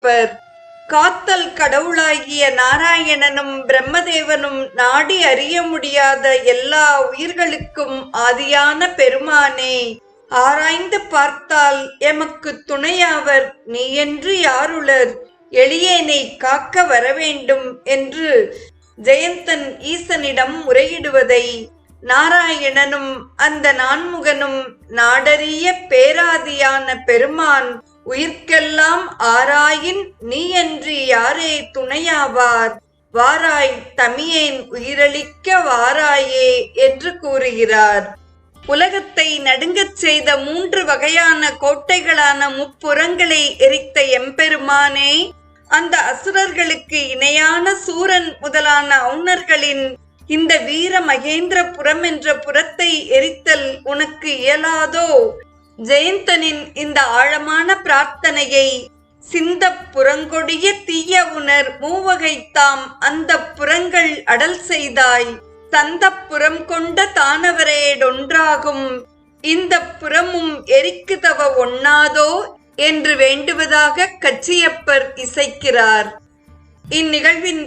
கச்சியப்பர். காத்தல் கடவுளாகிய நாராயணனும் பிரம்மதேவனும் நாடி அறிய முடியாத எல்லா உயிர்களுக்கும் ஆதியான பெருமானே, ஆராய்ந்து பார்த்தால் எமக்கு துணையாவர் நீயென்று யாருளர், எளியேனை காக்க வரவேண்டும் என்று ஜெயந்தன் ஈசனிடம் முறையிடுவதை நாராயணனும் அந்த நான்முகனும் நாடறிய பேராதியான பெருமான், உயிர்க்கெல்லாம் ஆராயின் நீயன்றி யாரே துணையாவார், வாராய் தமியேன் உயிரளிக்க வாராயே என்று கூறுகிறார். உலகத்தை நடுங்கச் செய்த 3 வகையான கோட்டைகளான முப்புறங்களை எரித்த எம்பெருமானே, அந்த அசுரர்களுக்கு இணையான சூரன் முதலான அவுணர்களின் இந்த வீர மகேந்திரபுரம் என்ற புறத்தை எரித்தல் உனக்கு இயலாதோ? ஜெயந்தனின் இந்த ஆழமான பிரார்த்தனையை சிந்த புறங்கொடிய தீய உணர் மூவகைத்தாம் அந்த புறங்கள் அடல் செய்தாய், தந்த புறம் கொண்ட தானவரேடொன்றாகும் இந்த புறமும் எரிக்குதவ ஒண்ணாதோ என்று வேண்டுவதாக கச்சியப்பர் இசைக்கிறார். இந்நிகழ்வின்